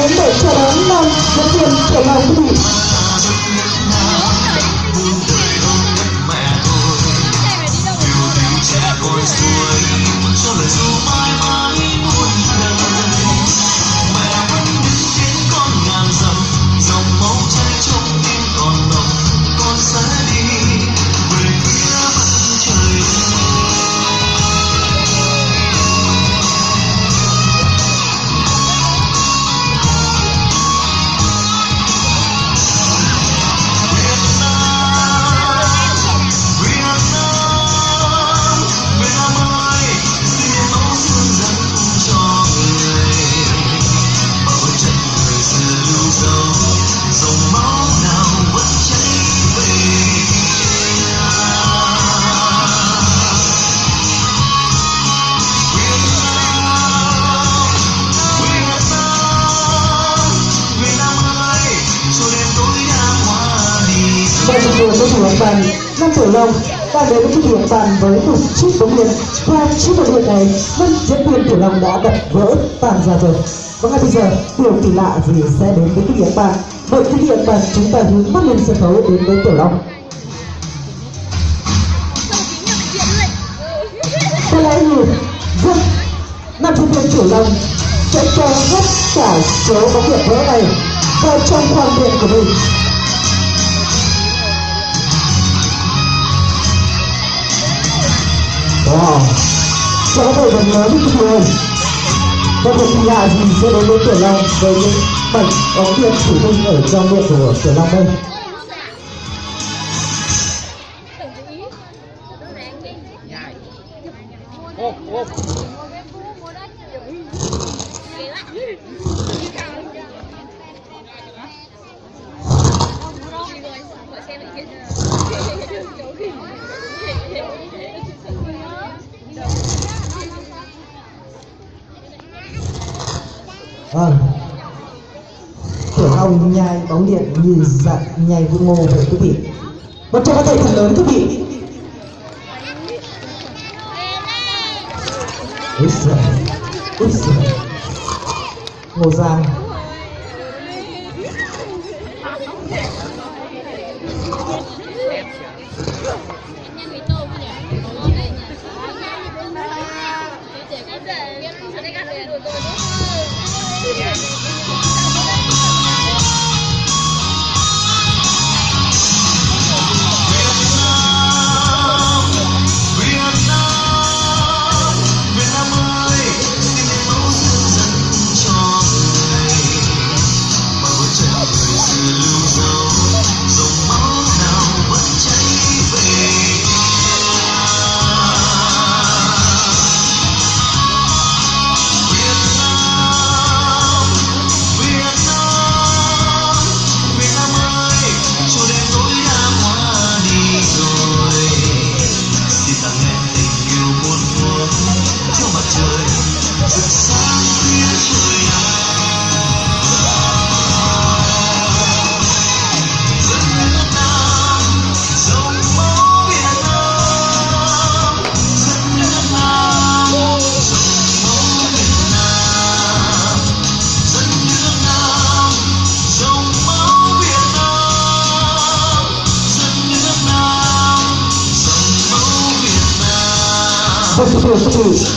lớn để chờ đón năm nhân viên Tiểu Long quý vị. Vừa với thủ ông bàn năm Tiểu Long đang đến với thủ ông bàn với một chiếc bóng điện và chiếc bóng điện này vẫn diễn viên Tiểu Long đã đập vỡ tan ra rồi. Và ngay bây giờ điều kỳ lạ gì sẽ đến với quý vị bạn. Mời quý vị bạn chúng ta hướng mắt lên sân khấu đến với Tiểu Long. Có lẽ như vâng, năm diễn viên Tiểu Long sẽ cho hết cả số bóng điện vỡ này vào trong khoang điện của mình. Wow, cho có thể gần lớn với người có một kỳ lạ gì sẽ đến với Tiểu Long với những mảnh bóng điện thủy tinh ở trong miệng của Tiểu Long đây. Tiểu Long nhai bóng điện như dạng nhai vung ngô vậy quý vị. Một cho có tay thật lớn quý vị. Úi giời, Ngô Giang.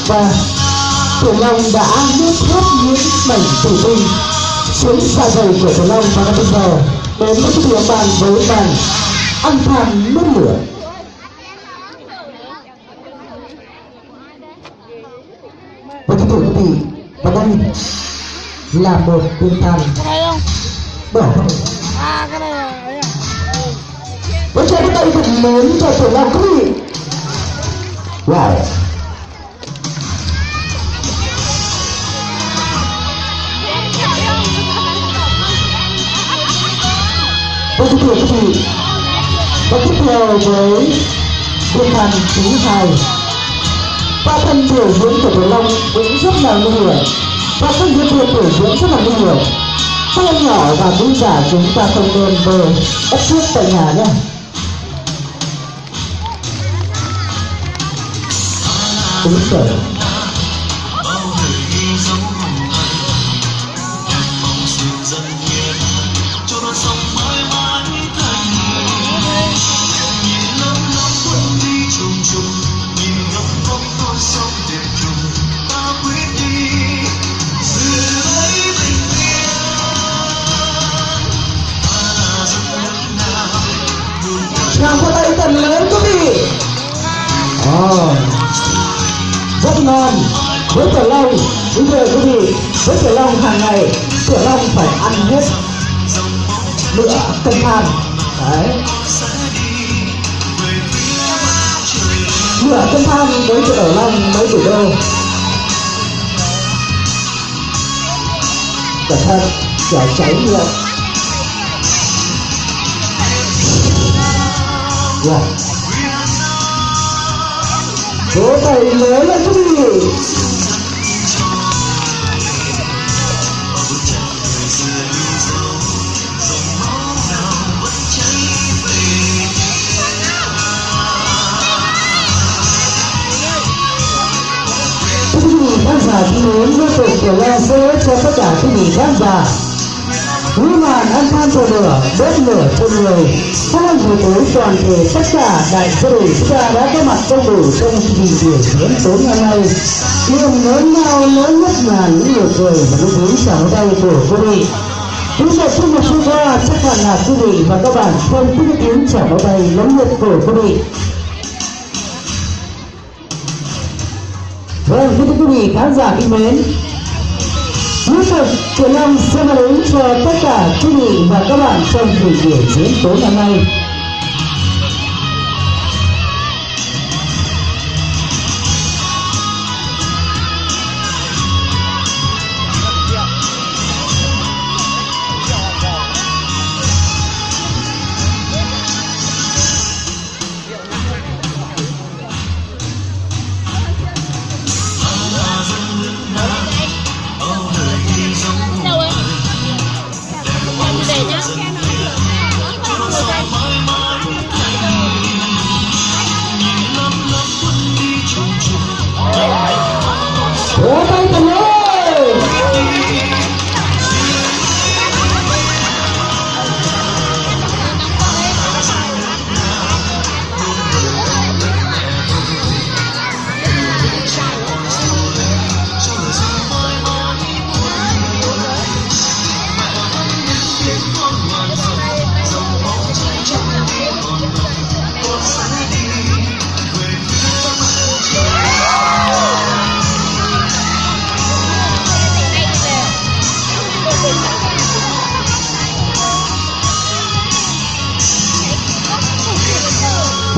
Và Tiểu Long đã nuốt hết những mảnh thủy tinh xuống dạ dày của Tiểu Long và bây giờ đến với cái điểm bàn với bàn ăn than nuốt lửa. Và kính thưa quý vị, và đây là một viên than đỏ. Cái này là với trái tay thật lớn cho Tiểu Long quý vị. Wow. Và kính thưa quý vị, và tiếp theo với viên than thứ hai. Và thân biểu diễn của Tiểu Long cũng rất là nguy hiểm. Và các diễn viên biểu diễn rất là nguy hiểm. Các em nhỏ và quý giả chúng ta không nên về bắt chước tại nhà nhé. Đúng rồi. Rất ngon. Với Tiểu Long, kính thưa quý vị, với Tiểu Long hàng ngày Tiểu Long phải ăn hết nửa cân than. Đấy, nửa cân than với Tiểu Long mấy tỷ đô. Cẩn thận chảo cháy miệng. Vỗ tay lớn lên quý vị. Khán giả thân mến, liên tục Tiểu Long sẽ cho tất cả quý vị khán giả quý màn ăn than của lửa, đốt lửa cho người. Hôm nay buổi tối toàn thể tất cả đại gia đình chúng ta đã có mặt đông đủ trong chương trình biểu diễn tối ngày nay. Niềm lớn lao lớn nhất là những nụ cười và lúc đứng chào tay của quý vị. Chúng ta trong một số qua chắc hẳn là quý vị và các bạn không thích tiếng chào tay lớn nhất của quý vị. Vâng, thưa quý vị khán giả kính mến, liên tục Tiểu Long sẽ mang đến cho tất cả quý vị và các bạn trong buổi biểu diễn tối ngày nay. Vỗ tay thật lớn.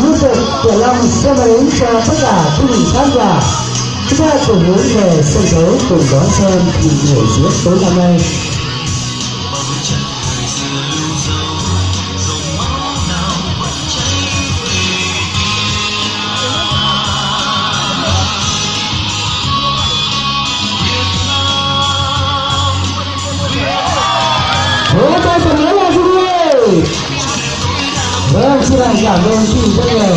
Liên tục Tiểu Long sẽ mang đến cho tất cả quý vị khán giả chúng ta cùng hướng về sân khấu cùng đón xem kỳ biểu diễn tối năm nay. Vỗ tay thật lớn là quý vị. Vâng, xin cảm ơn quý vị rất nhiều.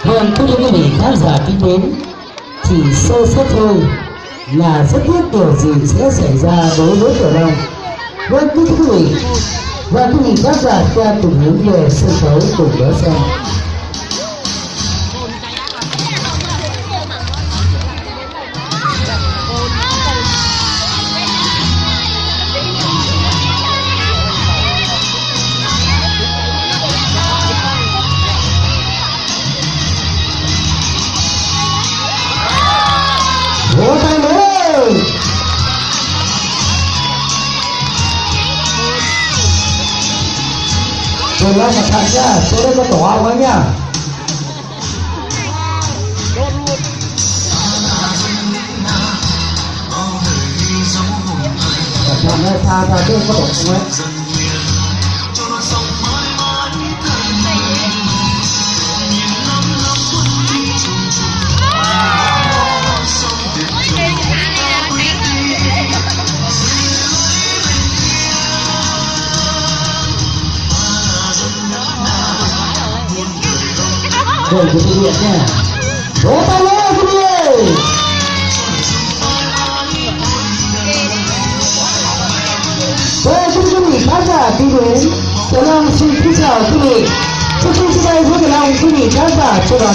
Vâng, thưa quý vị khán giả kính mến, chỉ sơ suất thôi là rất tiếc điều gì sẽ xảy ra đối với Tiểu Long. Vâng, thưa quý vị và quý vị khán giả ta cùng hướng về sân khấu cùng đón xem. Vỗ tay lên. Tiểu Long cẩn thận nhá, chỗ đây có tổ ong ấy nhá. Cẩn thận đấy, xa chỗ có tổ ong ấy. Rồi cho thực hiện nha. Vỗ tay lên quý vị ơi. Quý vị khán giả quý mến, Tuấn Long xin kính chào quý vị. Trước khi chia tay với Tuấn Long, quý vị khán giả cho đoàn